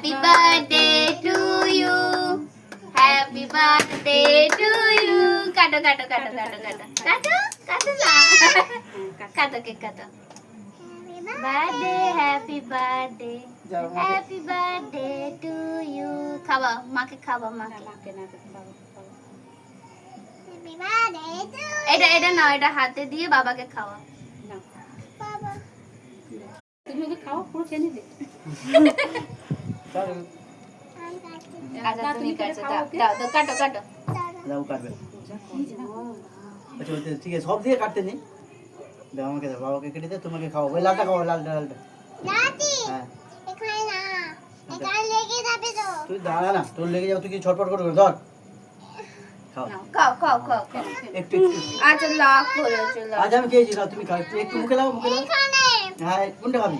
Happy birthday to you, happy birthday to you. কাটো কাটো কাটো কাটো কাটো কাটো কাটো না, কাটো কেক কাটো। Birthday happy birthday happy birthday to you. খাওয়া মাকে, খাওয়া মাকে। এটা এটা নাও, এটা হাতে দিয়ে বাবাকে খাওয়া। তুমি ওকে খাও, পুরো খেয়ে নিবে। আচ্ছা তুমি কাটো, দাও দাও, কাটো কাটো। দাও কাটবে। আচ্ছা ঠিক আছে, সব দিয়ে কাটতে নেই। দাও আমাকে, দাও বাবাকে কেটে দে, তোমাকে খাও। ওই লালটা খাও, লালটা লালটা। দাদি হ্যাঁ এখানে না, এখানে লেগে যাবে তো। তুই দাঁড়া না, তোর লেগে যাও, তুই কি ছটফট করবে? ধর খাও খাও খাও খাও খাও। একটু একটু। আচ্ছা লাখ হলো, চলো। আজ আমি খেয়েছি, না তুমি খাও, একটু একটু মুখে দাও, মুখে দাও। এখানে হ্যাঁ কোনটা খাবি?